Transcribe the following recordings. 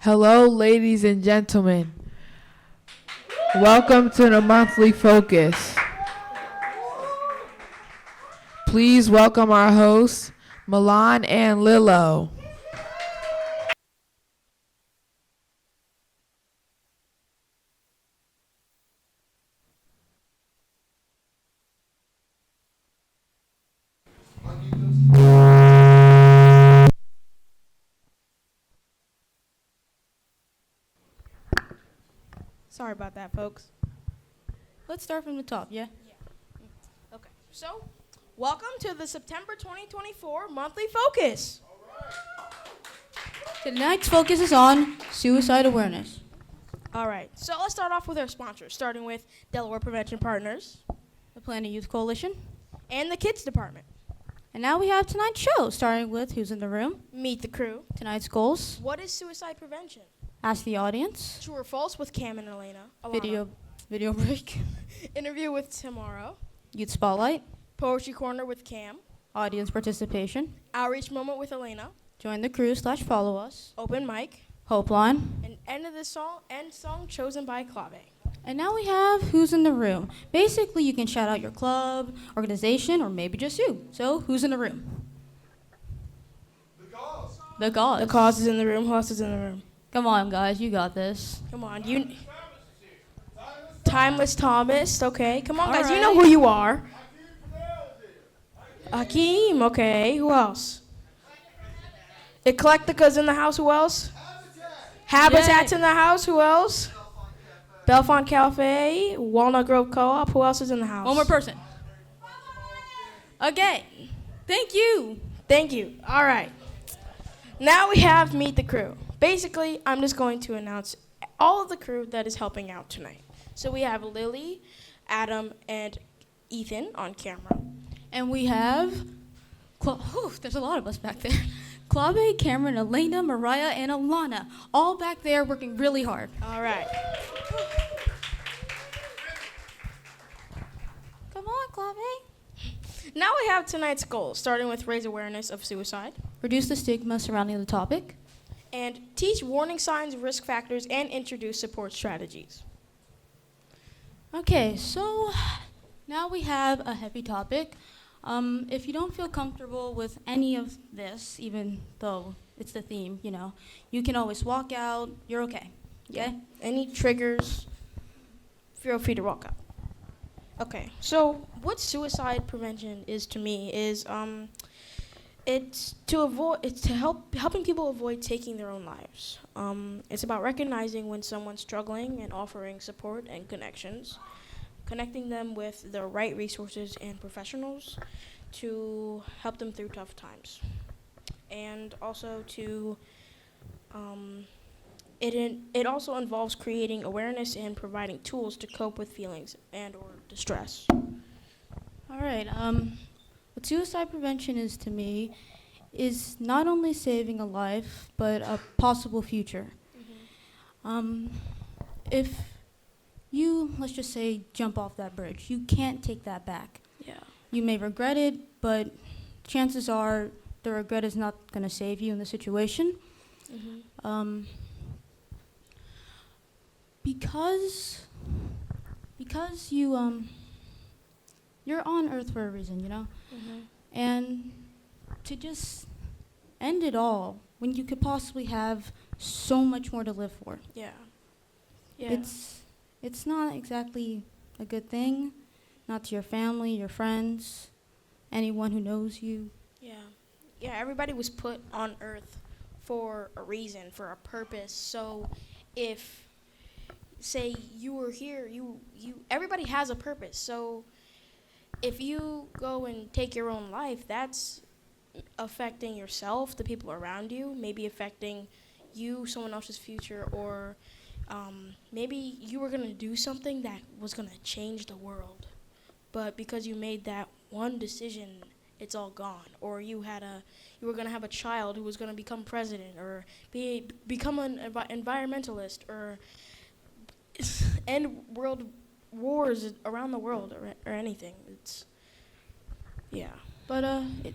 Hello, ladies and gentlemen. Welcome to the monthly focus. Please welcome our hosts, Milan and Lilo. Sorry about that, folks. Let's start from the top, yeah? Okay. So, welcome to the September 2024 monthly focus. Tonight's focus is on suicide awareness. All right. So, let's start off with our sponsors, starting with Delaware Prevention Partners, The Planet Youth Coalition. and the Kids Department. And now we have tonight's show, starting with Who's in the Room, Meet the Crew. tonight's goals, What is suicide prevention? Ask the Audience, True or false with Cam and Elena. video break, Interview with Tomorrow. Youth Spotlight, Poetry Corner with Cam. Audience Participation, Outreach Moment with Elena. Join the Crew / follow us, Open Mic. Hope Line. And end song chosen by Clave. And now we have Who's in the Room. Basically, you can shout out your club, organization, or maybe just you. So, who's in the room? The cause. The cause is in the room. Who else is in the room? Come on, guys, you got this. Come on, Timeless Thomas, okay. Come on, All guys, right. you know who you are. Akeem, okay. Who else? Eclectica's in the house. Who else? Habitat's in the house. Who else? Belfont Cafe, Walnut Grove Co-op. Who else is in the house? One more person. Okay. Thank you. Thank you. All right. Now we have Meet the Crew. Basically, I'm just going to announce all of the crew that is helping out tonight. So we have Lily, Adam, and Ethan on camera. And we have, there's a lot of us back there. Clave, Cameron, Elena, Mariah, and Alana, all back there working really hard. All right. Come on, Clave. Now we have tonight's goals, starting with raise awareness of suicide, Reduce the stigma surrounding the topic. and teach warning signs, risk factors, and introduce support strategies. Okay, so now we have a heavy topic. If you don't feel comfortable with any of this, even though it's the theme, you can always walk out. You're okay. Okay? Any triggers, feel free to walk up. Okay, so what suicide prevention is to me is it's helping people avoid taking their own lives. It's about recognizing when someone's struggling and offering support and connections, connecting them with the right resources and professionals to help them through tough times, and also to it also involves creating awareness and providing tools to cope with feelings and or distress. All right. What suicide prevention is to me is not only saving a life, but a possible future. If you, let's just say, jump off that bridge, you can't take that back. Yeah. You may regret it, but chances are the regret is not going to save you in the situation. Because you're on Earth for a reason, and to just end it all when you could possibly have so much more to live for. Yeah. Yeah. It's not exactly a good thing, not to your family, your friends, anyone who knows you. Yeah, everybody was put on Earth for a reason, for a purpose. So if, say, you were here, everybody has a purpose. So if you go and take your own life, that's affecting yourself, the people around you, maybe affecting you, someone else's future, or maybe you were going to do something that was going to change the world. But because you made that one decision, it's all gone. Or you were going to have a child who was going to become president, or become an environmentalist, or end world wars around the world, or anything. But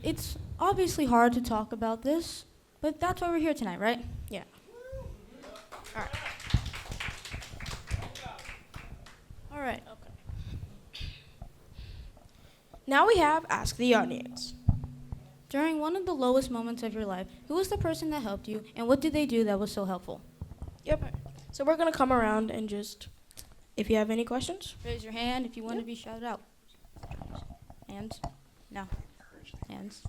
it's obviously hard to talk about this, but that's why we're here tonight, right? Yeah. All right. All right. Now we have Ask the Audience. During one of the lowest moments of your life, who was the person that helped you, and what did they do that was so helpful? Yep. So we're going to come around and just, if you have any questions. Raise your hand if you want to be shouted out. Hands? No. Hands.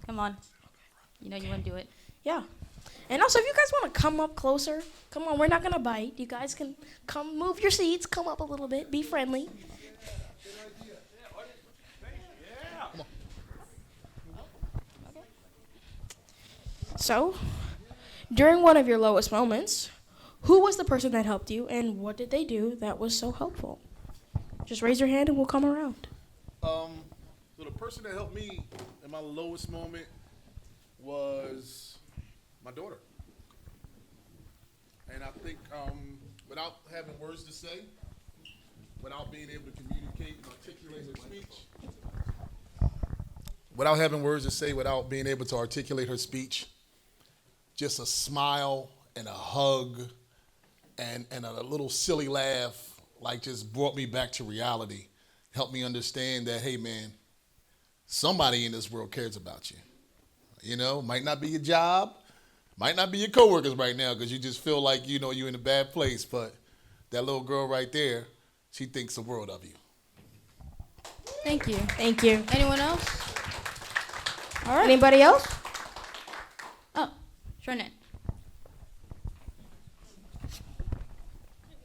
Come on. You know you want to do it. Yeah. And also, if you guys want to come up closer, come on, we're not going to bite. You guys can come move your seats, come up a little bit, be friendly. So, during one of your lowest moments, who was the person that helped you, and what did they do that was so helpful? Just raise your hand and we'll come around. So the person that helped me in my lowest moment was my daughter. And I think without having words to say, without being able to communicate and articulate her speech, without having words to say, without being able to articulate her speech, just a smile and a hug and a little silly laugh, like, just brought me back to reality. Helped me understand that, hey, man, somebody in this world cares about you. You know, might not be your job, might not be your coworkers right now because you just feel like, you know, you're in a bad place, but that little girl right there, she thinks the world of you. Thank you. Thank you. Anyone else? All right. Anybody else? Oh, Sharnette.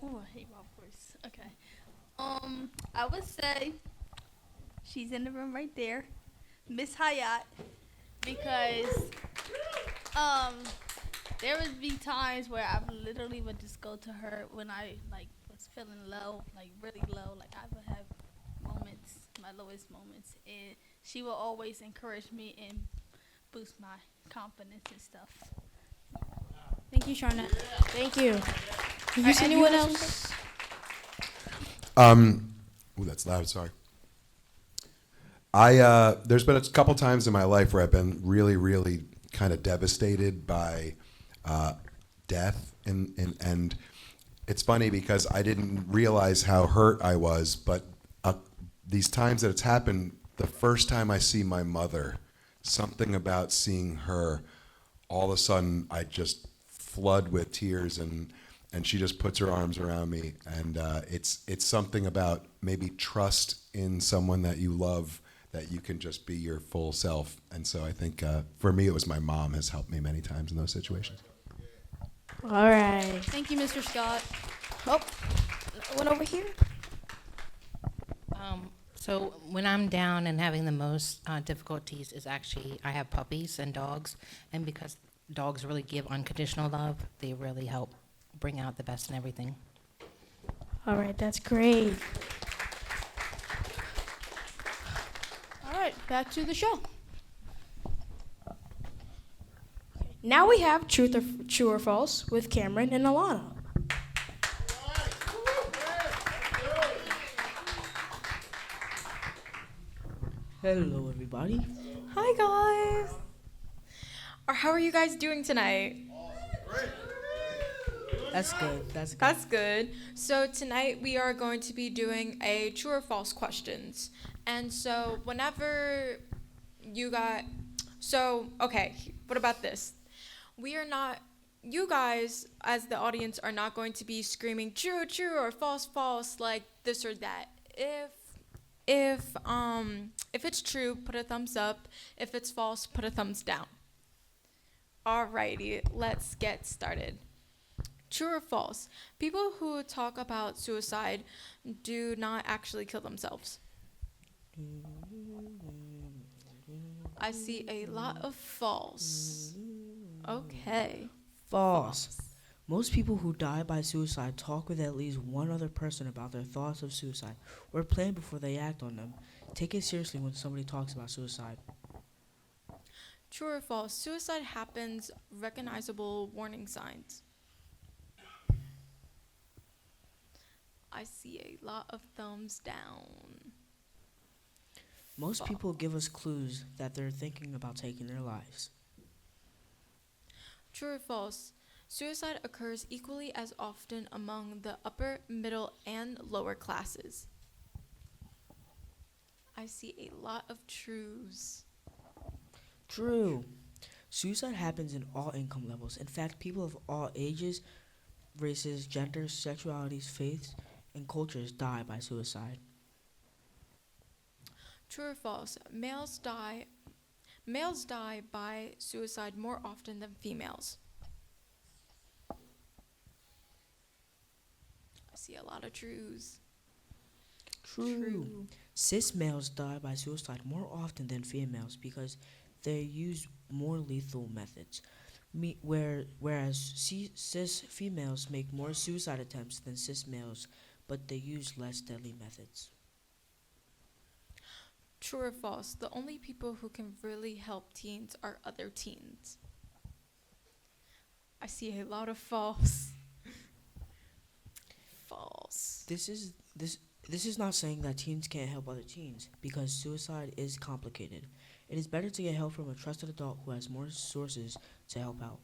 Oh, I hate my voice. Okay. I would say she's in the room right there, Miss Hayat, because there would be times where I literally would just go to her when I was feeling low, like really low, like I would have moments, my lowest moments, and she will always encourage me and boost my confidence and stuff. Thank you, Sharnette. Thank you. All right, anyone else? Ooh, that's loud. Sorry. There's been a couple times in my life where I've been really, really kind of devastated by death, and it's funny because I didn't realize how hurt I was, but these times that it's happened, the first time I see my mother, something about seeing her, all of a sudden I just flood with tears, and she just puts her arms around me, and it's something about maybe trust in someone that you love, that you can just be your full self. And so I think for me it was my mom has helped me many times in those situations. All right. Thank you, Mr. Scott. Oh, one over here. So when I'm down and having the most difficulties is actually I have puppies and dogs, and because dogs really give unconditional love, they really help bring out the best in everything. All right, that's great. All right, back to the show. Now we have True or False with Cameron and Alana. Hello, everybody. Hi guys. Or how are you guys doing tonight? That's good. That's good. That's good. So tonight we are going to be doing a true or false questions. And so whenever you got, okay, what about this? You guys as the audience are not going to be screaming true, true, or false, false, like this or that. If it's true, put a thumbs up. If it's false, put a thumbs down. Alrighty, let's get started. True or false? People who talk about suicide do not actually kill themselves. I see a lot of false. Okay. False. Most people who die by suicide talk with at least one other person about their thoughts of suicide or plan before they act on them. Take it seriously when somebody talks about suicide. True or false? Suicide happens. Recognizable warning signs. I see a lot of thumbs down. Most people give us clues that they're thinking about taking their lives. True or false? Suicide occurs equally as often among the upper, middle, and lower classes. I see a lot of truths. True. Suicide happens in all income levels. In fact, people of all ages, races, genders, sexualities, faiths, and cultures die by suicide. True or false? Males die by suicide more often than females. I see a lot of truths. True. Cis males die by suicide more often than females because they use more lethal methods. Whereas cis females make more suicide attempts than cis males, but they use less deadly methods. True or false? The only people who can really help teens are other teens. I see a lot of false. False. This is not saying that teens can't help other teens, because suicide is complicated. It is better to get help from a trusted adult who has more sources to help out.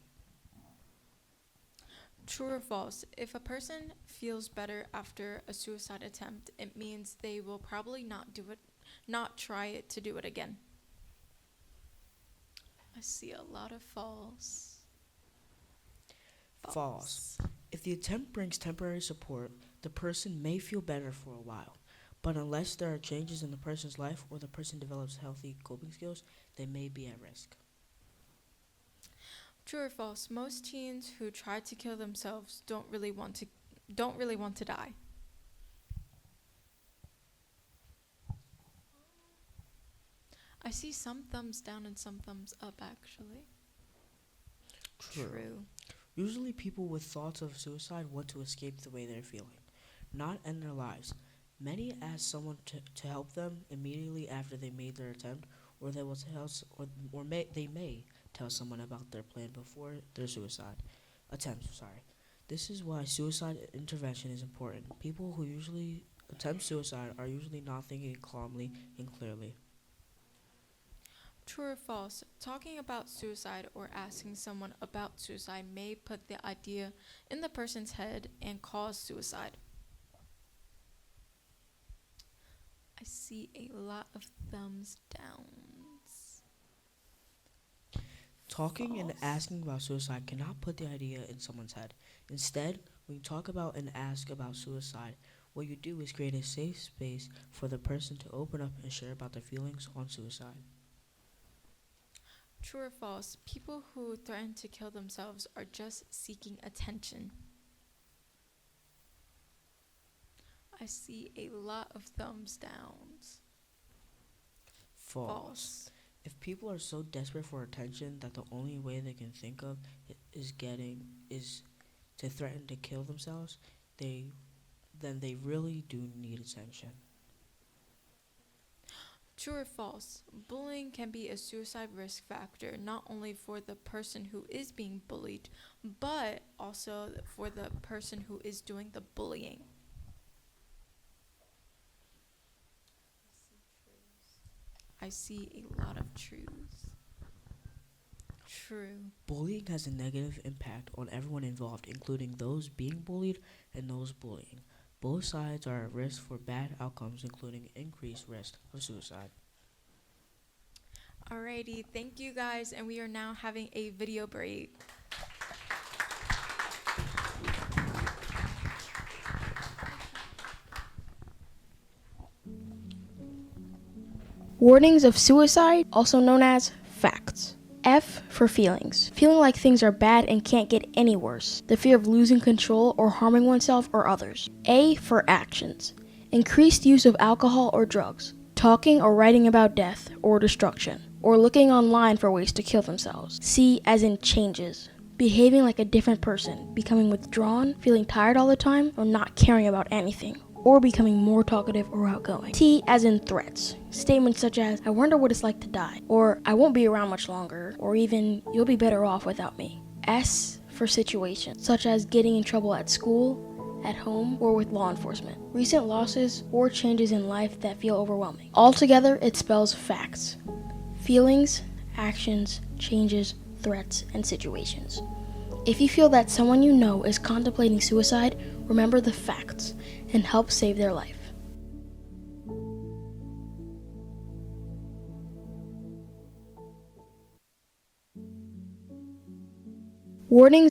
True or false? If a person feels better after a suicide attempt, it means they will probably not try it to do it again. I see a lot of false. False. If the attempt brings temporary support, the person may feel better for a while. But unless there are changes in the person's life or the person develops healthy coping skills, they may be at risk. True or false? Most teens who try to kill themselves don't really want to die. I see some thumbs down and some thumbs up, actually. True. Usually people with thoughts of suicide want to escape the way they're feeling, not end their lives. Many ask someone to help them immediately after they made their attempt, or they will they may tell someone about their plan before their suicide attempt. This is why suicide intervention is important. People who usually attempt suicide are usually not thinking calmly and clearly. True or false? Talking about suicide or asking someone about suicide may put the idea in the person's head and cause suicide. I see a lot of thumbs downs. Talking and asking about suicide cannot put the idea in someone's head. Instead, when you talk about and ask about suicide, what you do is create a safe space for the person to open up and share about their feelings on suicide. True or false? People who threaten to kill themselves are just seeking attention. I see a lot of thumbs downs. False. If people are so desperate for attention that the only way they can think of is to threaten to kill themselves, then they really do need attention. True or false? Bullying can be a suicide risk factor, not only for the person who is being bullied, but also for the person who is doing the bullying. I see a lot of truths. True. Bullying has a negative impact on everyone involved, including those being bullied and those bullying. Both sides are at risk for bad outcomes, including increased risk of suicide. Alrighty, thank you guys, and we are now having a video break. Warnings of suicide, also known as facts. F for feelings. Feeling like things are bad and can't get any worse. The fear of losing control or harming oneself or others. A for actions. Increased use of alcohol or drugs. Talking or writing about death or destruction. Or looking online for ways to kill themselves. C as in changes. Behaving like a different person. Becoming withdrawn, feeling tired all the time, or not caring about anything. Or becoming more talkative or outgoing. T as in threats. Statements such as, I wonder what it's like to die, or I won't be around much longer, or even, you'll be better off without me. S for situations, such as getting in trouble at school, at home, or with law enforcement. Recent losses or changes in life that feel overwhelming. Altogether, it spells facts. Feelings, actions, changes, threats, and situations. If you feel that someone you know is contemplating suicide, remember the facts and help save their life. Warnings.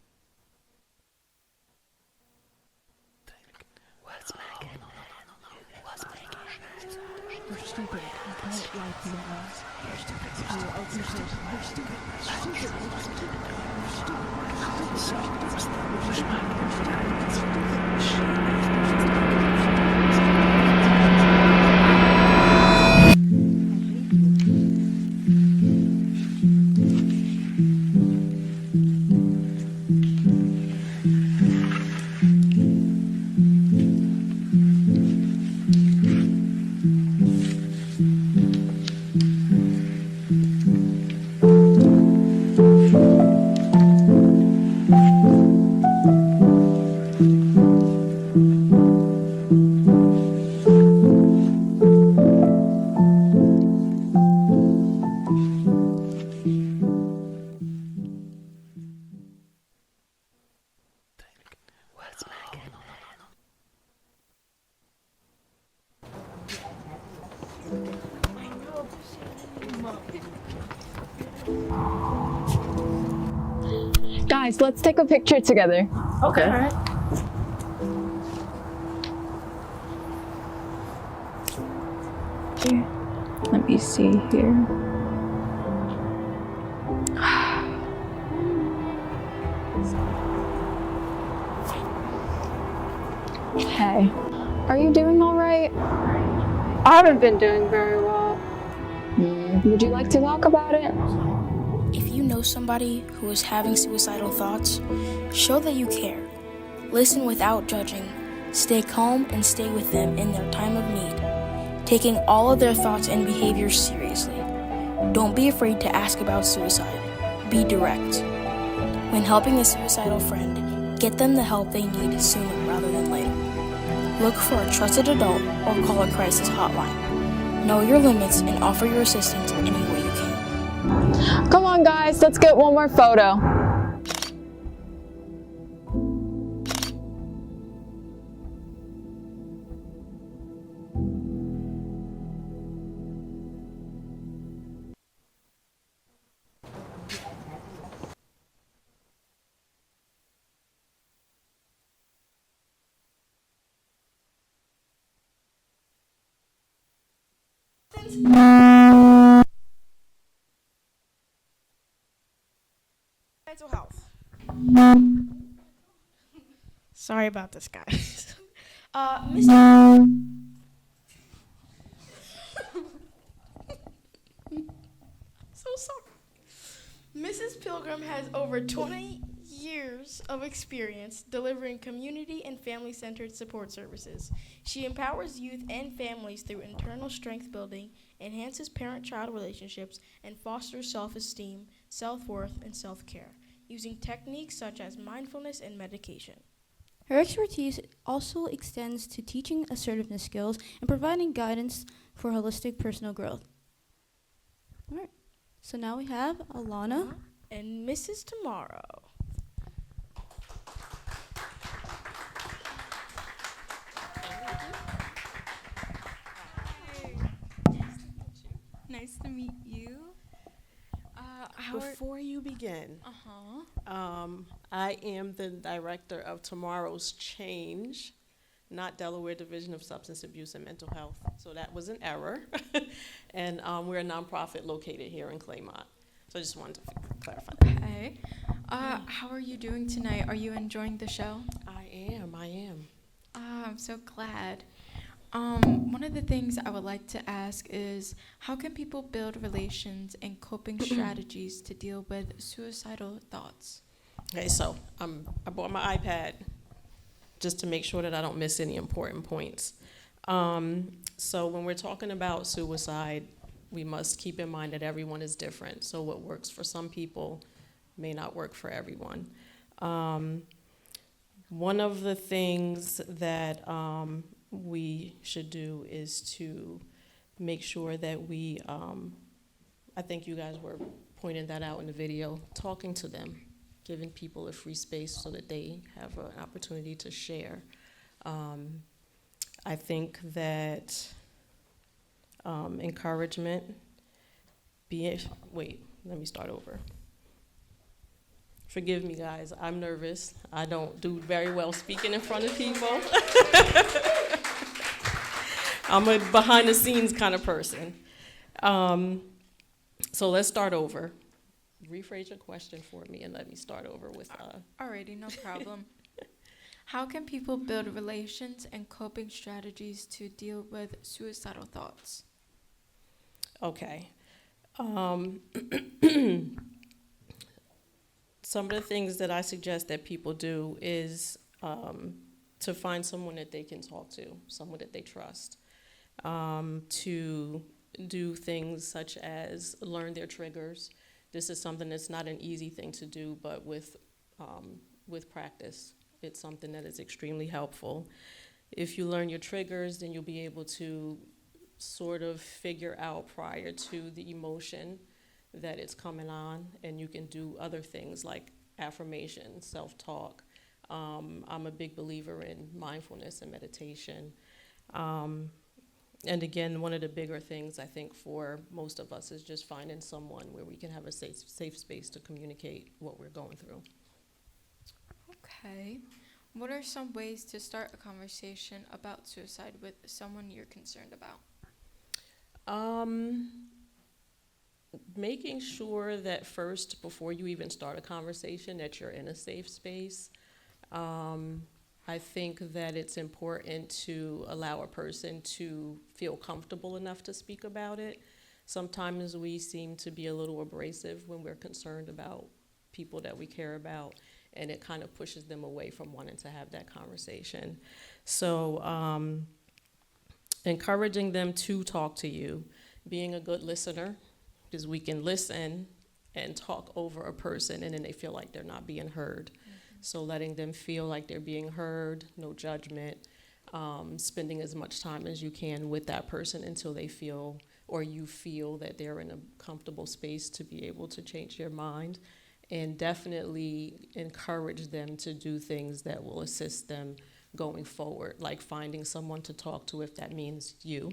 Guys, let's take a picture together. Okay. All right. Okay. Let me see here. Hey, are you doing all right? I haven't been doing very well. Would you like to talk about it? If you know somebody who is having suicidal thoughts, show that you care. Listen without judging. Stay calm and stay with them in their time of need, taking all of their thoughts and behaviors seriously. Don't be afraid to ask about suicide. Be direct. When helping a suicidal friend, get them the help they need sooner rather than later. Look for a trusted adult or call a crisis hotline. Know your limits and offer your assistance any way you can. Come on, guys, let's get one more photo. Mental health. Sorry about this, guys. So sorry. Mrs. Pilgrim has over 20 years of experience delivering community and family-centered support services. She empowers youth and families through internal strength building, enhances parent-child relationships, and fosters self-esteem, self-worth, and self-care, using techniques such as mindfulness and medication. Her expertise also extends to teaching assertiveness skills and providing guidance for holistic personal growth. All right, so now we have Alana and Mrs. Tomorrow. Nice to meet you. Before you begin, I am the director of Tomorrow's Change, not Delaware Division of Substance Abuse and Mental Health. So that was an error. And we're a nonprofit located here in Claymont. So I just wanted to clarify that. Okay. How are you doing tonight? Are you enjoying the show? I am. I'm so glad. One of the things I would like to ask is, how can people build relations and coping strategies to deal with suicidal thoughts? Okay, so I bought my iPad just to make sure that I don't miss any important points. So when we're talking about suicide, we must keep in mind that everyone is different. So what works for some people may not work for everyone. One of the things that we should do is to make sure that we, I think you guys were pointing that out in the video, talking to them, giving people a free space so that they have an opportunity to share. I think that encouragement, wait, let me start over. Forgive me, guys, I'm nervous. I don't do very well speaking in front of people. I'm a behind-the-scenes kind of person. So let's start over. Rephrase your question for me and let me start over with... Alrighty, no problem. How can people build relations and coping strategies to deal with suicidal thoughts? Okay. Some of the things that I suggest that people do is to find someone that they can talk to, someone that they trust, to do things such as learn their triggers. This is something that's not an easy thing to do, but with practice, it's something that is extremely helpful. If you learn your triggers, then you'll be able to sort of figure out prior to the emotion that it's coming on, and you can do other things like affirmation, self-talk. I'm a big believer in mindfulness and meditation. And again, one of the bigger things I think for most of us is just finding someone where we can have a safe space to communicate what we're going through. Okay. What are some ways to start a conversation about suicide with someone you're concerned about? Making sure that first, before you even start a conversation, that you're in a safe space. I think that it's important to allow a person to feel comfortable enough to speak about it. Sometimes we seem to be a little abrasive when we're concerned about people that we care about, and it kind of pushes them away from wanting to have that conversation. So encouraging them to talk to you, being a good listener, because we can listen and talk over a person and then they feel like they're not being heard. So letting them feel like they're being heard, no judgment, spending as much time as you can with that person until they feel, or you feel that they're in a comfortable space to be able to change their mind. And definitely encourage them to do things that will assist them going forward, like finding someone to talk to if that means you,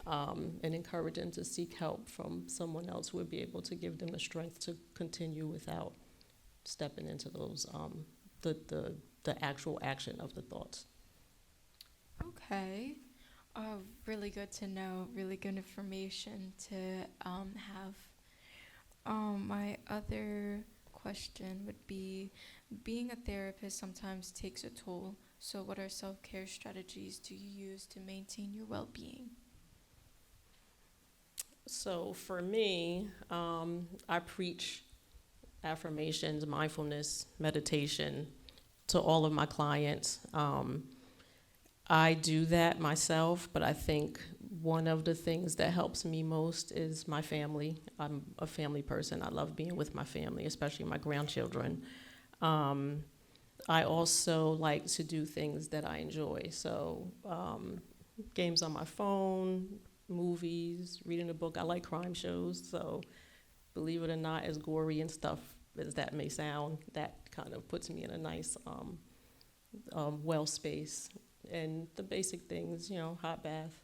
and encourage them to seek help from someone else who would be able to give them the strength to continue without stepping into those the actual action of the thoughts. Okay. Really good to know, really good information to have. My other question would be, being a therapist sometimes takes a toll. So what are self-care strategies do you use to maintain your well-being? So for me, I preach affirmations, mindfulness, meditation to all of my clients. I do that myself, but I think one of the things that helps me most is my family. I'm a family person. I love being with my family, especially my grandchildren. I also like to do things that I enjoy. So games on my phone, movies, reading a book. I like crime shows, so believe it or not, as gory and stuff as that may sound, that kind of puts me in a nice well space. And the basic things, hot bath.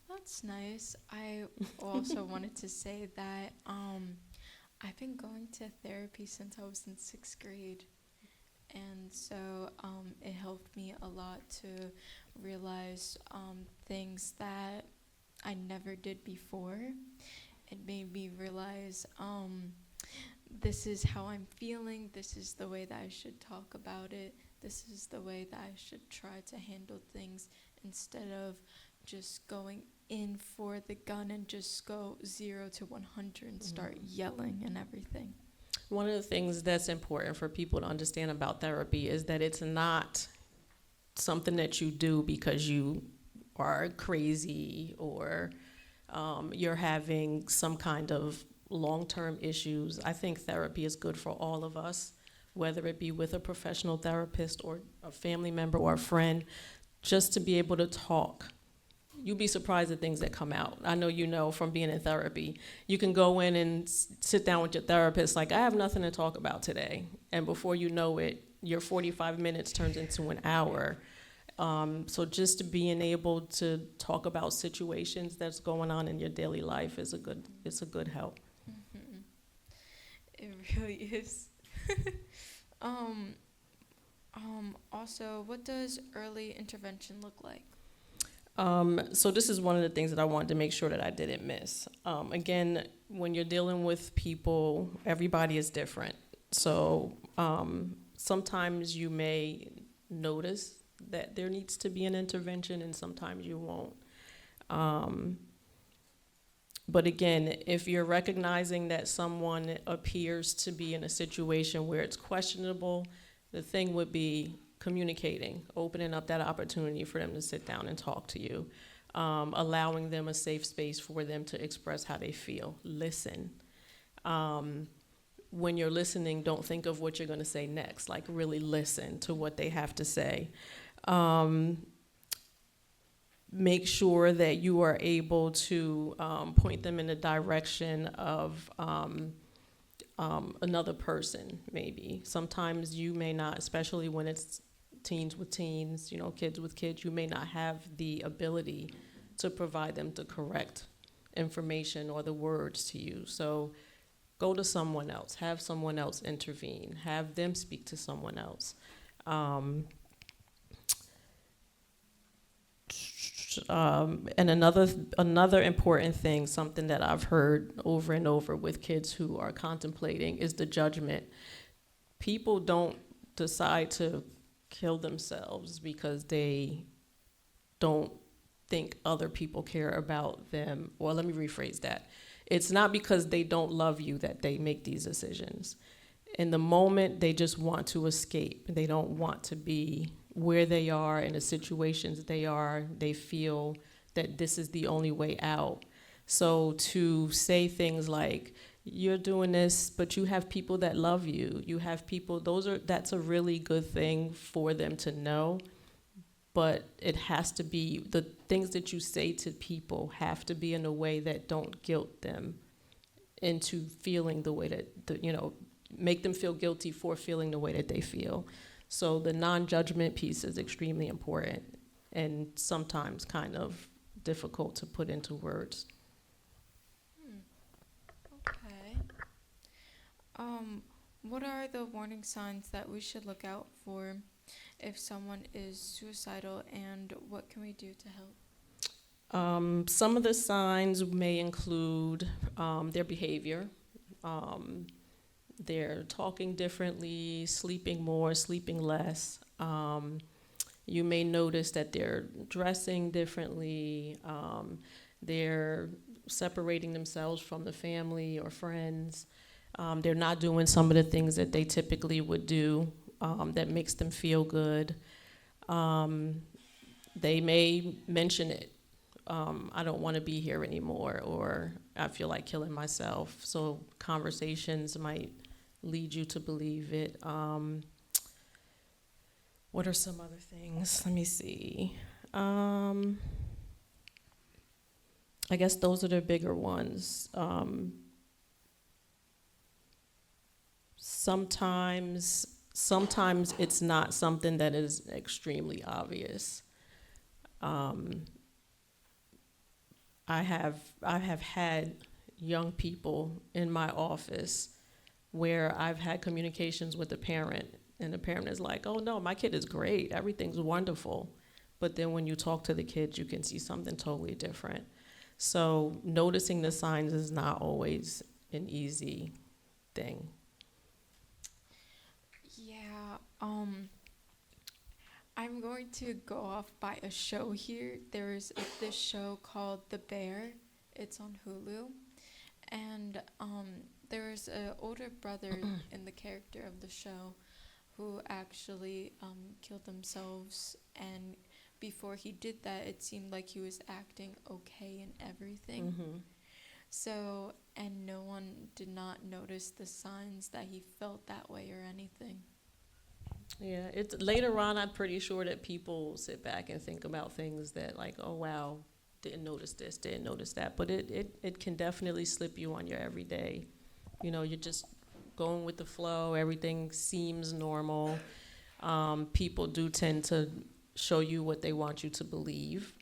That's nice. I also wanted to say that I've been going to therapy since I was in 6th grade. And so it helped me a lot to realize things that I never did before. It made me realize this is how I'm feeling, this is the way that I should talk about it, this is the way that I should try to handle things, instead of just going in for the gun and just go 0 to 100 and start yelling and everything. One of the things that's important for people to understand about therapy is that it's not something that you do because you are crazy or you're having some kind of long-term issues. I think therapy is good for all of us, whether it be with a professional therapist or a family member or a friend, just to be able to talk you'd be surprised at things that come out. I know you know from being in therapy. You can go in and sit down with your therapist like, I have nothing to talk about today. And before you know it, your 45 minutes turns into an hour. So just being able to talk about situations that's going on in your daily life is a good help. Mm-hmm. It really is. Also, what does early intervention look like? So this is one of the things that I wanted to make sure that I didn't miss. Again, when you're dealing with people, everybody is different. So sometimes you may notice that there needs to be an intervention, and sometimes you won't. But again, if you're recognizing that someone appears to be in a situation where it's questionable, the thing would be communicating, opening up that opportunity for them to sit down and talk to you, allowing them a safe space for them to express how they feel. Listen. When you're listening, don't think of what you're going to say next. Like, really listen to what they have to say. Make sure that you are able to point them in the direction of another person, maybe. Sometimes you may not, especially when it's teens with teens, kids with kids, you may not have the ability to provide them the correct information or the words to you. So go to someone else, have someone else intervene, have them speak to someone else. And another important thing, something that I've heard over and over with kids who are contemplating, is the judgment. People don't decide to kill themselves because they don't think other people care about them. Well, let me rephrase that. It's not because they don't love you that they make these decisions. In the moment, they just want to escape. They don't want to be where they are in the situations they are. They feel that this is the only way out. So to say things like, you're doing this, but you have people that love you. You have people, that's a really good thing for them to know. But it has to be, the things that you say to people have to be in a way that don't guilt them into feeling the way that, make them feel guilty for feeling the way that they feel. So the non-judgment piece is extremely important and sometimes kind of difficult to put into words. Okay. What are the warning signs that we should look out for if someone is suicidal, and what can we do to help? Some of the signs may include their behavior. They're talking differently, sleeping more, sleeping less. You may notice that they're dressing differently. They're separating themselves from the family or friends. They're not doing some of the things that they typically would do that makes them feel good. They may mention it. I don't want to be here anymore, or I feel like killing myself. So conversations might lead you to believe it. What are some other things? Let me see. I guess those are the bigger ones. Sometimes it's not something that is extremely obvious. I have had young people in my office where I've had communications with a parent, and the parent is like, oh no, my kid is great, everything's wonderful. But then when you talk to the kids, you can see something totally different. So noticing the signs is not always an easy thing. Yeah, I'm going to go off by a show here. There's this show called The Bear. It's on Hulu. And there's an older brother in the character of the show who actually killed themselves. And before he did that, it seemed like he was acting okay and everything. Mm-hmm. So, and no one did not notice the signs that he felt that way or anything. Yeah, it's later on, I'm pretty sure that people sit back and think about things that like, oh wow, didn't notice this, didn't notice that. But it can definitely slip you on your everyday. You know, you're just going with the flow. Everything seems normal. People do tend to show you what they want you to believe.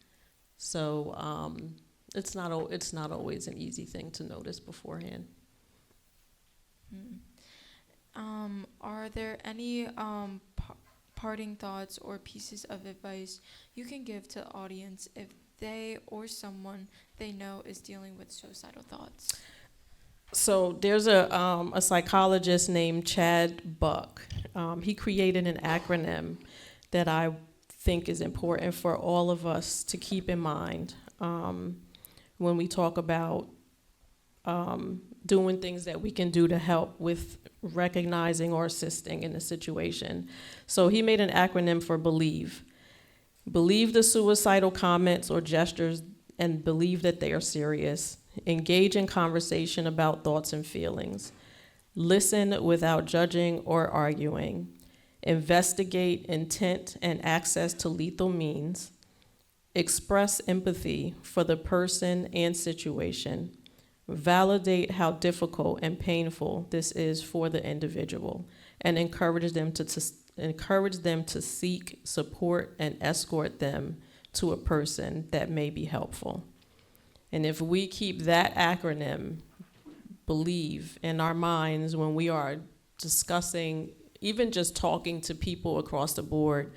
So it's not always an easy thing to notice beforehand. Are there any parting thoughts or pieces of advice you can give to the audience if they or someone they know is dealing with suicidal thoughts? So there's a psychologist named Chad Buck. He created an acronym that I think is important for all of us to keep in mind when we talk about doing things that we can do to help with recognizing or assisting in a situation. So he made an acronym for BELIEVE. Believe the suicidal comments or gestures and believe that they are serious. Engage in conversation about thoughts and feelings. Listen without judging or arguing. Investigate intent and access to lethal means. Express empathy for the person and situation. Validate how difficult and painful this is for the individual, and encourage them to seek support and escort them to a person that may be helpful. And if we keep that acronym, BELIEVE, in our minds when we are discussing, even just talking to people across the board,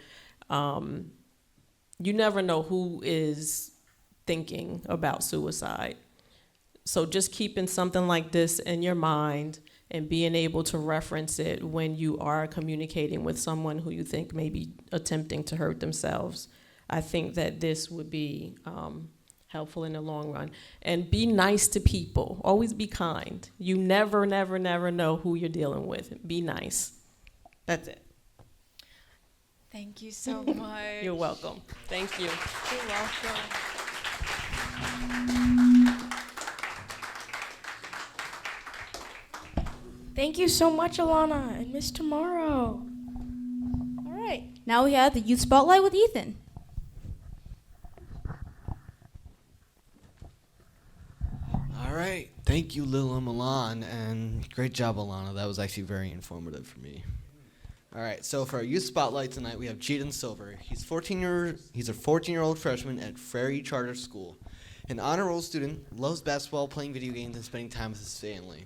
you never know who is thinking about suicide. So just keeping something like this in your mind and being able to reference it when you are communicating with someone who you think may be attempting to hurt themselves, I think that this would be helpful in the long run. And be nice to people. Always be kind. You never, never, never know who you're dealing with. Be nice. That's it. Thank you so much. You're welcome. Thank you. You're welcome. Thank you so much, Alana and Miss Tomorrow. All right. Now we have the Youth Spotlight with Ethan. All right. Thank you, Lil and Milan, and great job, Alana. That was actually very informative for me. All right, so for our Youth Spotlight tonight, we have Jaden Silver. He's a 14-year-old freshman at Flair Charter School. An honor roll student, loves basketball, playing video games, and spending time with his family.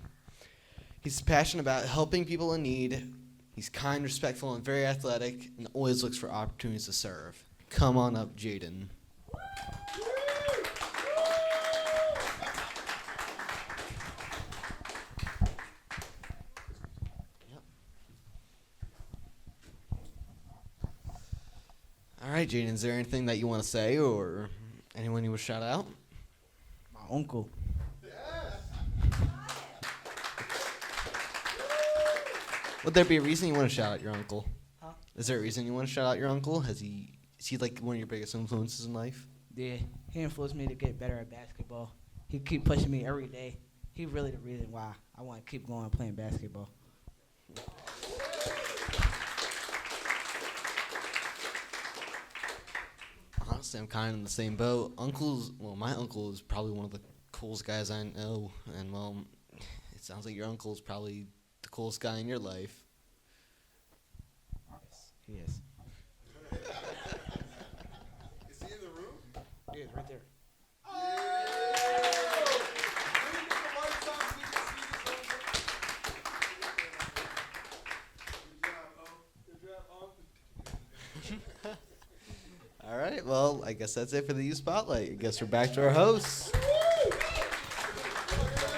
He's passionate about helping people in need. He's kind, respectful, and very athletic, and always looks for opportunities to serve. Come on up, Jaden. All right, Jaden, is there anything that you want to say or anyone you would shout out? My uncle. Would there be a reason you want to shout out your uncle? Huh? Is there a reason you want to shout out your uncle? Is he like one of your biggest influences in life? Yeah, he influenced me to get better at basketball. He keep pushing me every day. He really the reason why I want to keep going playing basketball. Honestly, I'm kind of in the same boat. My uncle is probably one of the coolest guys I know, and well, it sounds like your uncle is probably the coolest guy in your life. He is. Is he in the room? He is right there. All right, well, I guess that's it for the Youth Spotlight. I guess we're back to our hosts.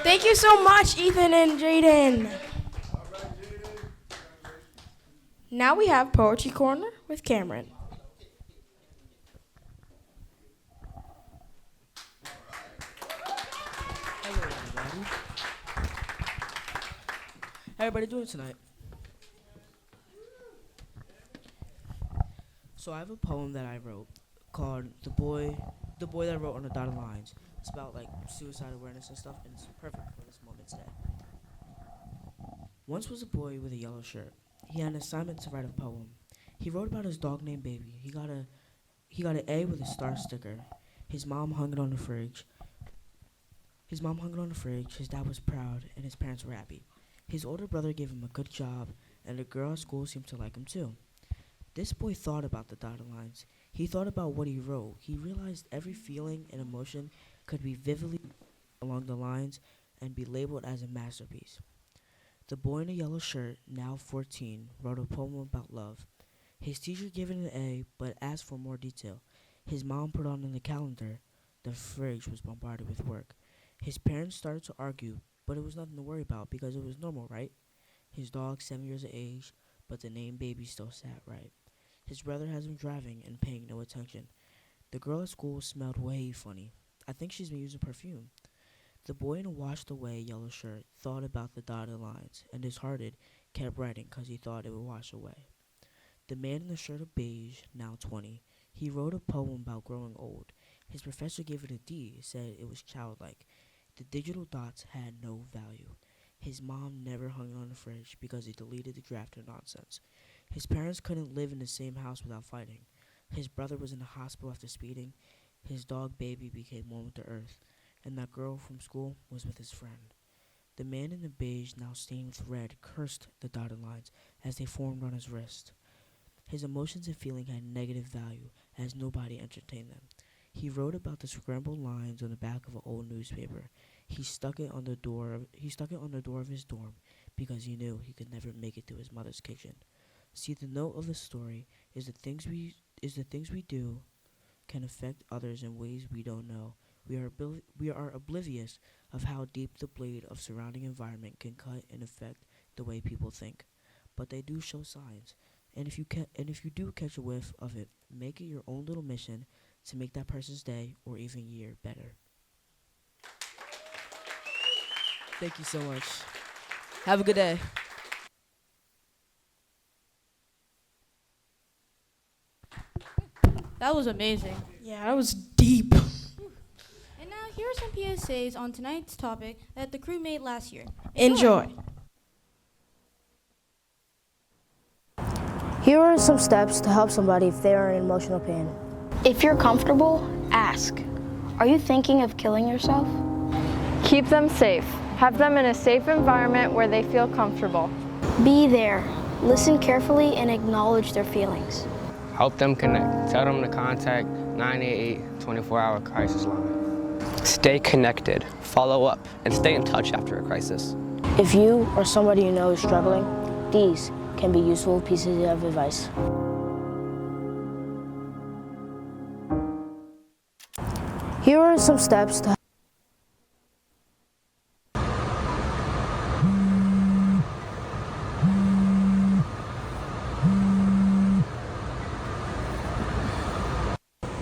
Thank you so much, Ethan and Jaden. Now we have Poetry Corner with Cameron. Hello, everybody. How everybody doing tonight? So I have a poem that I wrote called The Boy That Wrote on the Dotted Lines. It's about like suicide awareness and stuff, and it's perfect for this moment today. Once was a boy with a yellow shirt. He had an assignment to write a poem. He wrote about his dog named Baby. He got an A with a star sticker. His mom hung it on the fridge. His dad was proud, and his parents were happy. His older brother gave him a good job, and the girl at school seemed to like him too. This boy thought about the dotted lines. He thought about what he wrote. He realized every feeling and emotion could be vividly along the lines and be labeled as a masterpiece. The boy in the yellow shirt, now 14, wrote a poem about love. His teacher gave it an A, but asked for more detail. His mom put on in the calendar. The fridge was bombarded with work. His parents started to argue, but it was nothing to worry about because it was normal, right? His dog, 7 years of age, but the name baby still sat right. His brother has him driving and paying no attention. The girl at school smelled way funny. I think she's been using perfume. The boy in a washed away yellow shirt thought about the dotted lines and disheartened kept writing because he thought it would wash away. The man in the shirt of beige, now 20, he wrote a poem about growing old. His professor gave it a D, said it was childlike. The digital dots had no value. His mom never hung it on the fridge because he deleted the draft of nonsense. His parents couldn't live in the same house without fighting. His brother was in the hospital after speeding. His dog baby became one with the earth. And that girl from school was with his friend. The man in the beige, now stained with red, cursed the dotted lines as they formed on his wrist. His emotions and feeling had negative value as nobody entertained them. He wrote about the scrambled lines on the back of an old newspaper. He stuck it on the door of his dorm because he knew he could never make it to his mother's kitchen. See, the note of the story is the things we do can affect others in ways we don't know. We are oblivious of how deep the blade of surrounding environment can cut and affect the way people think. But they do show signs. And if you do catch a whiff of it, make it your own little mission to make that person's day or even year better. Thank you so much. Have a good day. That was amazing. Yeah, that was deep. And now here are some PSAs on tonight's topic that the crew made last year. Enjoy. Here are some steps to help somebody if they are in emotional pain. If you're comfortable, ask. Are you thinking of killing yourself? Keep them safe. Have them in a safe environment where they feel comfortable. Be there. Listen carefully and acknowledge their feelings. Help them connect. Tell them to contact 988 24-hour crisis line. Stay connected, follow up, and stay in touch after a crisis. If you or somebody you know is struggling, these can be useful pieces of advice. Here are some steps to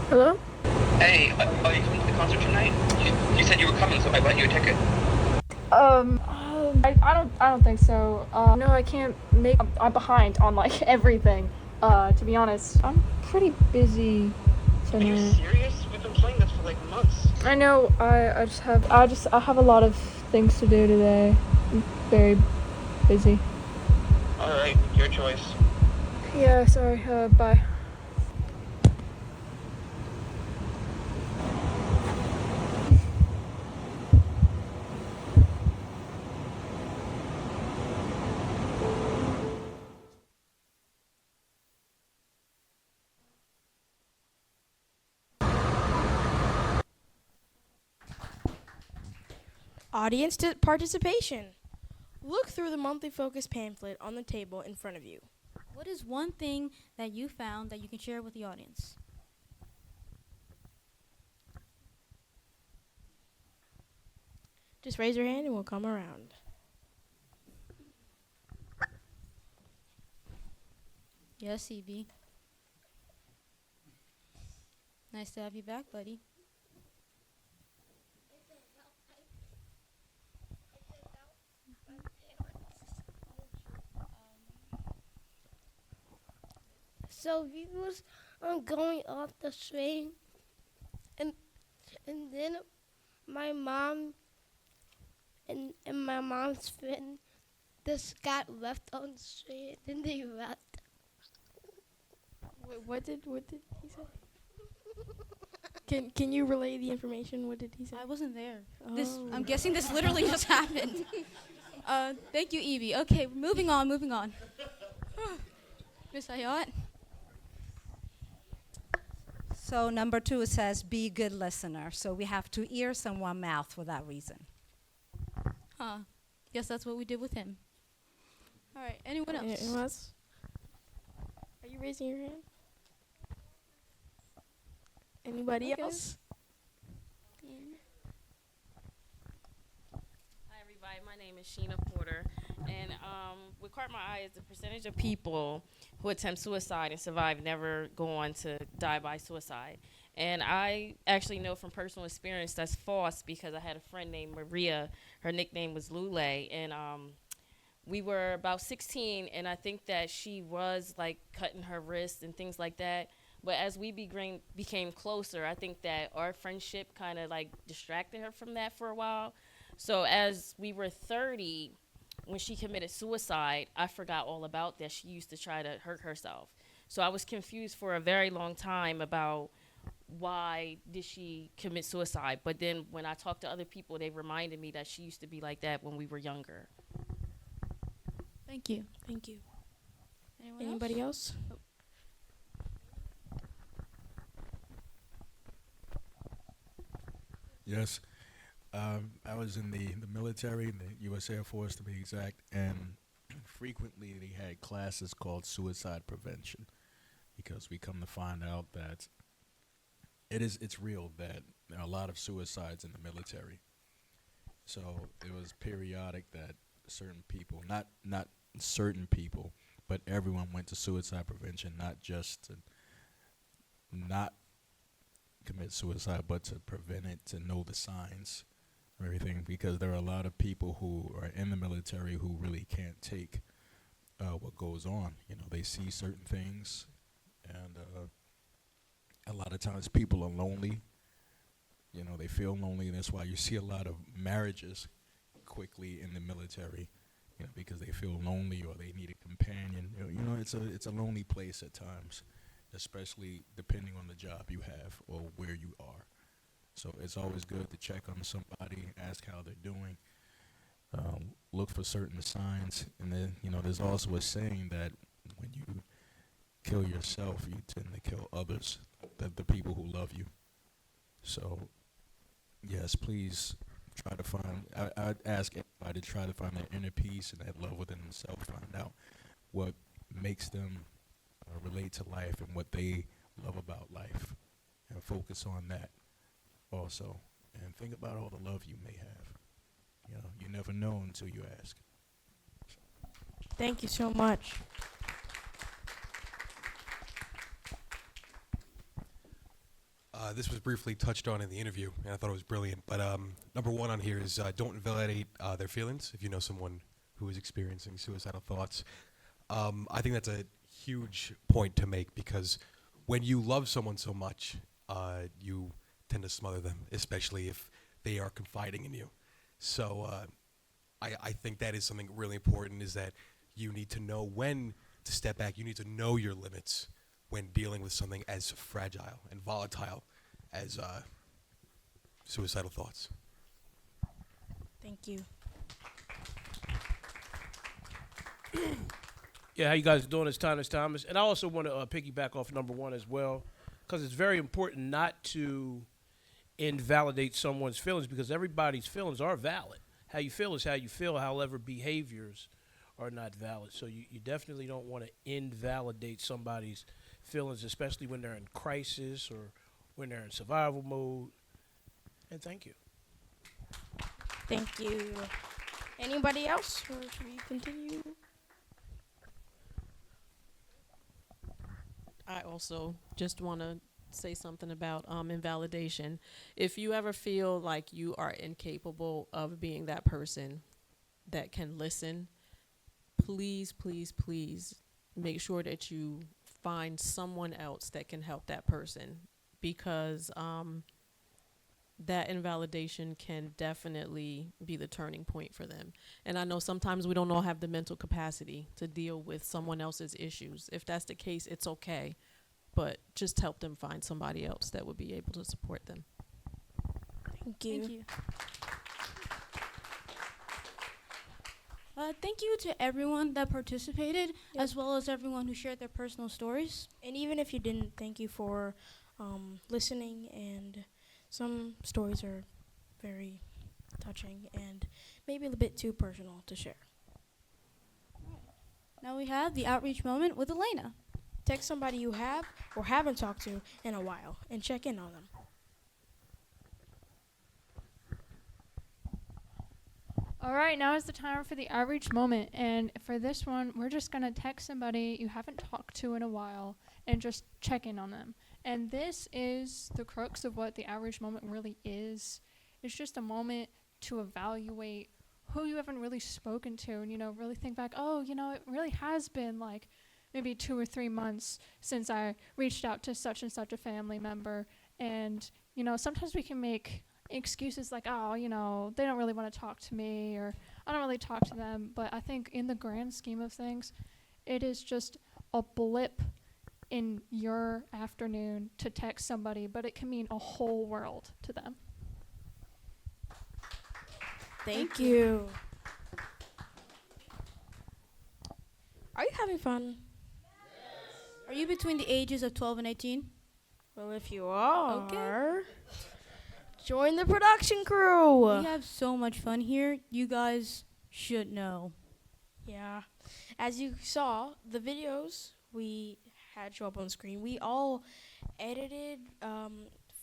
Hello? Hey, are you coming to the concert tonight? You said you were coming, so I bought you a ticket. I don't think so. No, I can't make. I'm behind on like everything. To be honest, I'm pretty busy Are you tonight. serious? We've been playing this for like months. I know. I have a lot of things to do today. I'm very busy. All right, your choice. Yeah. Sorry. Bye. Audience participation. Look through the monthly focus pamphlet on the table in front of you. What is one thing that you found that you can share with the audience? Just raise your hand and we'll come around. Yes, EB. Nice to have you back, buddy. So we was going off the train, and then my mom and my mom's friend just got left on the train, and they left. What did he say? Can you relay the information? What did he say? I wasn't there. Oh. I'm guessing this literally just happened. Thank you, Evie. Okay, moving on. Miss Ayat. So number 2 it says be good listener. So we have 2 ears and 1 mouth for that reason. Guess that's what we did with him. All right, anyone else? Anyone else? Are you raising your hand? Anybody else? Hi, everybody. My name is Sheena Porter. And what caught my eye is the percentage of people who attempt suicide and survive never go on to die by suicide. And I actually know from personal experience that's false because I had a friend named Maria. Her nickname was Lule. And we were about 16, and I think that she was, like, cutting her wrists and things like that. But as we became closer, I think that our friendship kind of, like, distracted her from that for a while. So as we were 30, when she committed suicide, I forgot all about that. She used to try to hurt herself. So I was confused for a very long time about why did she commit suicide. But then when I talked to other people, they reminded me that she used to be like that when we were younger. Thank you. Thank you. Anybody else? Oh. Yes. I was in the military, the U.S. Air Force to be exact, and frequently they had classes called suicide prevention because we come to find out that it's real that there are a lot of suicides in the military. So it was periodic that certain people, not certain people, but everyone went to suicide prevention, not just to not commit suicide, but to prevent it, to know the signs and everything, because there are a lot of people who are in the military who really can't take what goes on. You know, they see certain things, and a lot of times people are lonely. You know, they feel lonely, and that's why you see a lot of marriages quickly in the military, you know, because they feel lonely or they need a companion. You know, it's a lonely place at times, especially depending on the job you have or where you are. So it's always good to check on somebody, ask how they're doing, look for certain signs. And then, you know, there's also a saying that when you kill yourself, you tend to kill others, the people who love you. So, yes, please try to find, I'd ask everybody to try to find that inner peace and that love within themselves, find out what makes them relate to life and what they love about life, and focus on that also, and think about all the love you may have. You know, you never know until you ask. Thank you so much. This was briefly touched on in the interview, and I thought it was brilliant. But number 1 on here is don't invalidate their feelings. If you know someone who is experiencing suicidal thoughts, I think that's a huge point to make, because when you love someone so much, you tend to smother them, especially if they are confiding in you. So I think that is something really important, is that you need to know when to step back. You need to know your limits when dealing with something as fragile and volatile as suicidal thoughts. Thank you. Yeah, how you guys doing? It's Thomas. And I also want to piggyback off number 1 as well, because it's very important not to invalidate someone's feelings, because everybody's feelings are valid. How you feel is how you feel, however behaviors are not valid. So you definitely don't want to invalidate somebody's feelings, especially when they're in crisis or when they're in survival mode. And thank you. Thank you. Anybody else, or should we continue? I also just want to say something about invalidation. If you ever feel like you are incapable of being that person that can listen, please, please, please make sure that you find someone else that can help that person, because that invalidation can definitely be the turning point for them. And I know sometimes we don't all have the mental capacity to deal with someone else's issues. If that's the case, it's okay. but just help them find somebody else that would be able to support them. Thank you. Thank you. Thank you to everyone that participated, as well as everyone who shared their personal stories. And even if you didn't, thank you for listening. And some stories are very touching and maybe a bit too personal to share. Now we have the outreach moment with Elena. Text somebody you have or haven't talked to in a while and check in on them. All right, now is the time for the outreach moment. And for this one, we're just going to text somebody you haven't talked to in a while and just check in on them. And this is the crux of what the outreach moment really is. It's just a moment to evaluate who you haven't really spoken to and, really think back, it really has been like maybe 2 or 3 months since I reached out to such and such a family member. And, sometimes we can make excuses like, they don't really want to talk to me, or I don't really talk to them. But I think in the grand scheme of things, it is just a blip in your afternoon to text somebody, but it can mean a whole world to them. Thank you. Are you having fun? Are you between the ages of 12 and 18? Well, if you are, join the production crew. We have so much fun here. You guys should know. Yeah. As you saw, the videos we had show up on screen, we all edited,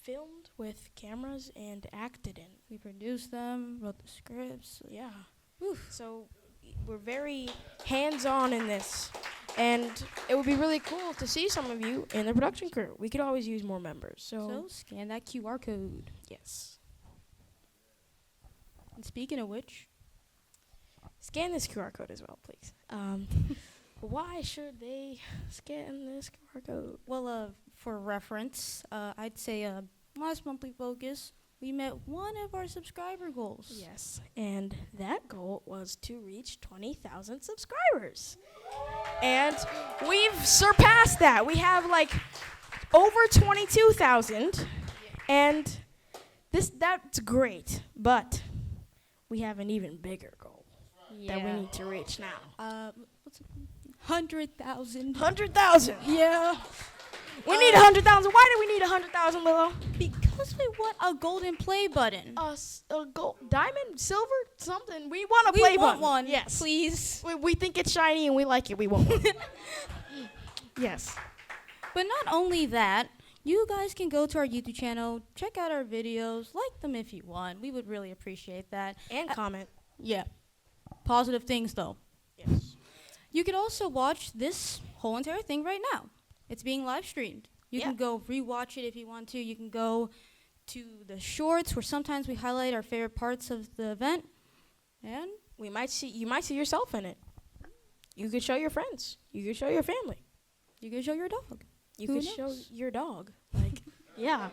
filmed with cameras, and acted in. We produced them, wrote the scripts. Yeah. So we're very hands-on in this. And it would be really cool to see some of you in the production crew. We could always use more members. So scan that QR code. Yes. And speaking of which, scan this QR code as well, please. Why should they scan this QR code? Well, for reference, I'd say last monthly focus, we met one of our subscriber goals. Yes, and that goal was to reach 20,000 subscribers. And we've surpassed that. We have over 22,000, and that's great. But we have an even bigger goal that we need to reach now. What's it? 100,000. 100,000. Yeah. We need 100,000. Why do we need 100,000, Lilo? Because we want a golden play button. A gold, diamond, silver, something. We want a play button. We want one. Yes. Please. We think it's shiny and we like it. We want one. Yes. But not only that, you guys can go to our YouTube channel, check out our videos, like them if you want. We would really appreciate that. And comment. Yeah. Positive things, though. Yes. You could also watch this whole entire thing right now. It's being live streamed. You can go rewatch it if you want to. You can go to the shorts where sometimes we highlight our favorite parts of the event. And you might see yourself in it. You could show your friends. You could show your family. You could show your dog. You could show your dog. Yeah.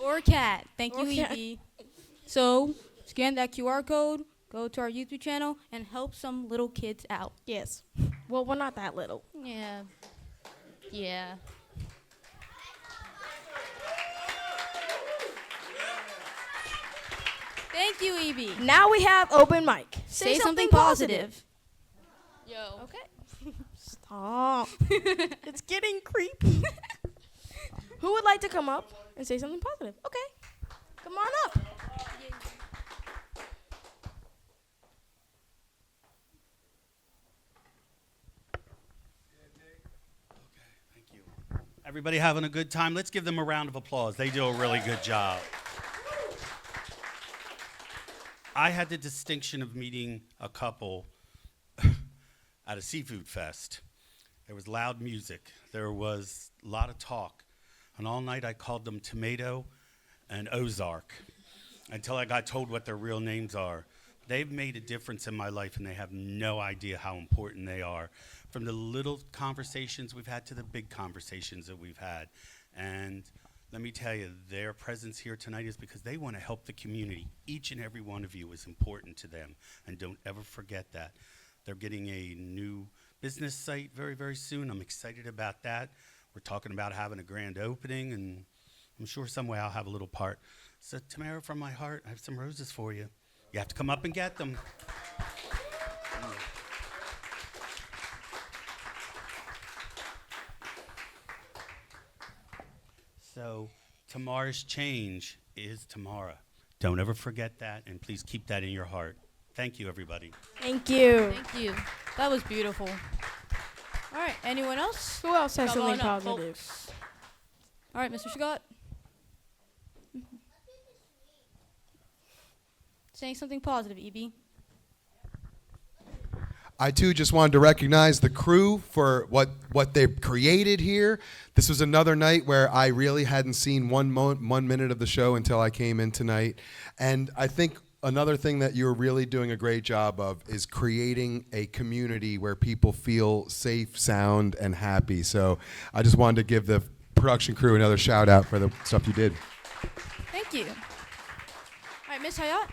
Or cat. Thank Or you, cat. Evie. So scan that QR code, go to our YouTube channel, and help some little kids out. Yes. Well, we're not that little. Yeah. Yeah. Thank you, Evie. Now we have open mic. Say something positive. Yo. Okay. Stop. It's getting creepy. Who would like to come up and say something positive? Okay. Come on up. Everybody having a good time? Let's give them a round of applause. They do a really good job. I had the distinction of meeting a couple at a seafood fest. There was loud music. There was a lot of talk. And all night I called them Tomato and Ozark until I got told what their real names are. They've made a difference in my life, and they have no idea how important they are. From the little conversations we've had to the big conversations that we've had. And let me tell you, their presence here tonight is because they want to help the community. Each and every one of you is important to them, and don't ever forget that. They're getting a new business site very, very soon. I'm excited about that. We're talking about having a grand opening, and I'm sure some way I'll have a little part. So, Tamara, from my heart, I have some roses for you. You have to come up and get them. So, tomorrow's change is tomorrow. Don't ever forget that, and please keep that in your heart. Thank you, everybody. Thank you. Thank you. That was beautiful. All right, anyone else? Who else has Come something on up, positive? folks. All right, Mr. Shagat. Saying something positive, EB. I too just wanted to recognize the crew for what they've created here. This was another night where I really hadn't seen 1 minute of the show until I came in tonight. And I think another thing that you're really doing a great job of is creating a community where people feel safe, sound, and happy. So I just wanted to give the production crew another shout out for the stuff you did. Thank you. All right, Miss Hayat.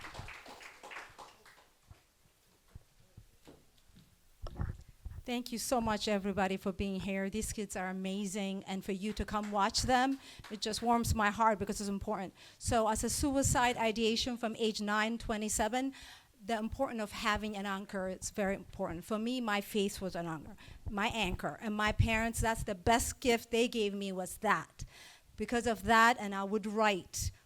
Thank you so much, everybody, for being here. These kids are amazing, and for you to come watch them, it just warms my heart because it's important. So as a suicide ideation from age 9-27, the importance of having an anchor is very important. For me, my faith was an anchor, my anchor. And my parents, that's the best gift they gave me was that. Because of that, and I would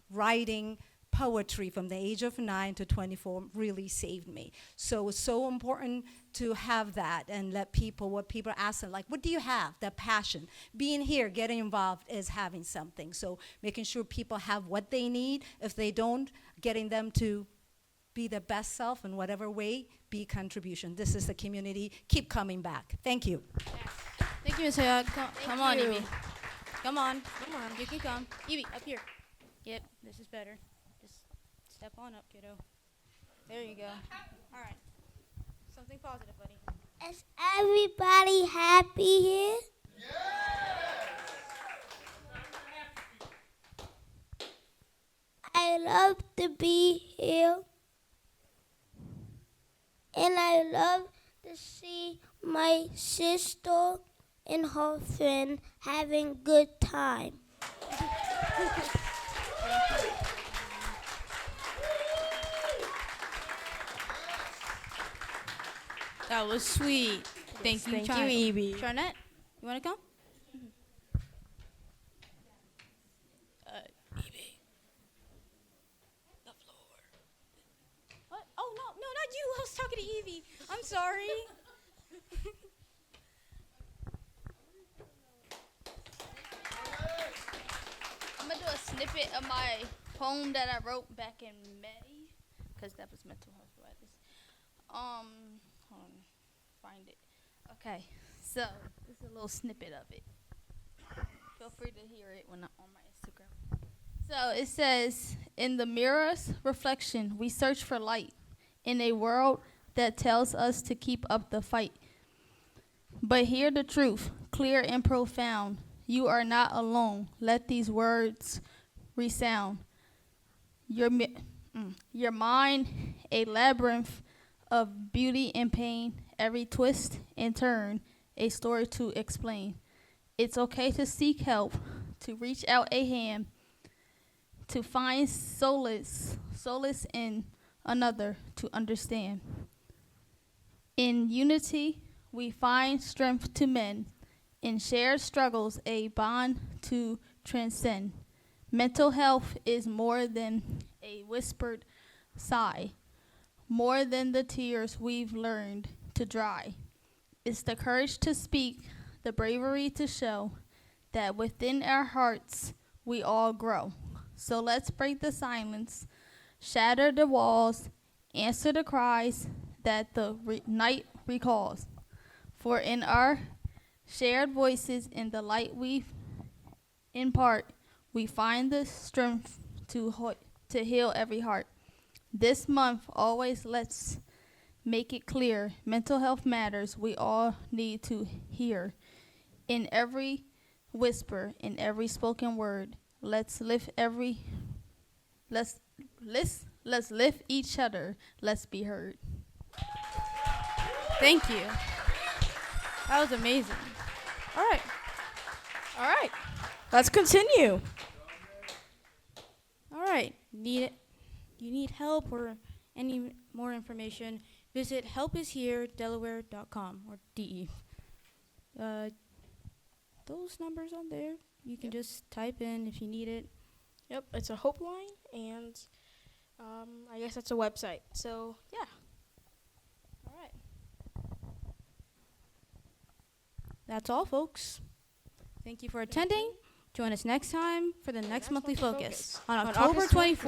writing poetry from the age of 9 to 24 really saved me. So it's so important to have that and let people, what people ask them, like, what do you have? That passion. Being here, getting involved is having something. So making sure people have what they need. If they don't, getting them to be their best self in whatever way, be contribution. This is the community. Keep coming back. Thank you. Thank you, Miss Hayat. Come on, you. Evie. Come on. You can come. Evie, up here. Yep, this is better. Just step on up, kiddo. There you go. All right. Something positive, buddy. Is everybody happy here? I love to be here. And I love to see my sister and her friend having good time. That was sweet. Thank you, Evie. Charnette, you want to come? Evie. The floor. What? Oh, no, not you. I was talking to Evie. I'm sorry. I'm going to do a snippet of my poem that I wrote back in May, because that was mental health awareness. Hold on, find it. Okay, so this is a little snippet of it. Feel free to hear it when I'm on my Instagram. So it says, in the mirror's reflection, we search for light in a world that tells us to keep up the fight. But hear the truth, clear and profound. You are not alone. Let these words resound. Your mind, a labyrinth of beauty and pain, every twist and turn, a story to explain. It's okay to seek help, to reach out a hand, to find solace in another, to understand. In unity, we find strength to mend. In shared struggles, a bond to transcend. Mental health is more than a whispered sigh, more than the tears we've learned to dry. It's the courage to speak, the bravery to show that within our hearts we all grow. So let's break the silence, shatter the walls, answer the cries that the night recalls. For in our shared voices, in the light we impart, we find the strength to heal every heart. This month, always let's make it clear, mental health matters. We all need to hear. In every whisper, in every spoken word, let's lift each other. Let's be heard. Thank you. That was amazing. All right. All right. Let's continue. All right. You need help or any more information, visit helpisheredelaware.com or DE. Those numbers on there, you can just type in if you need it. Yep, it's a hope line, and I guess that's a website. So, yeah. All right. That's all, folks. Thank you for attending. Join us next time for the next monthly focus on October August 24th.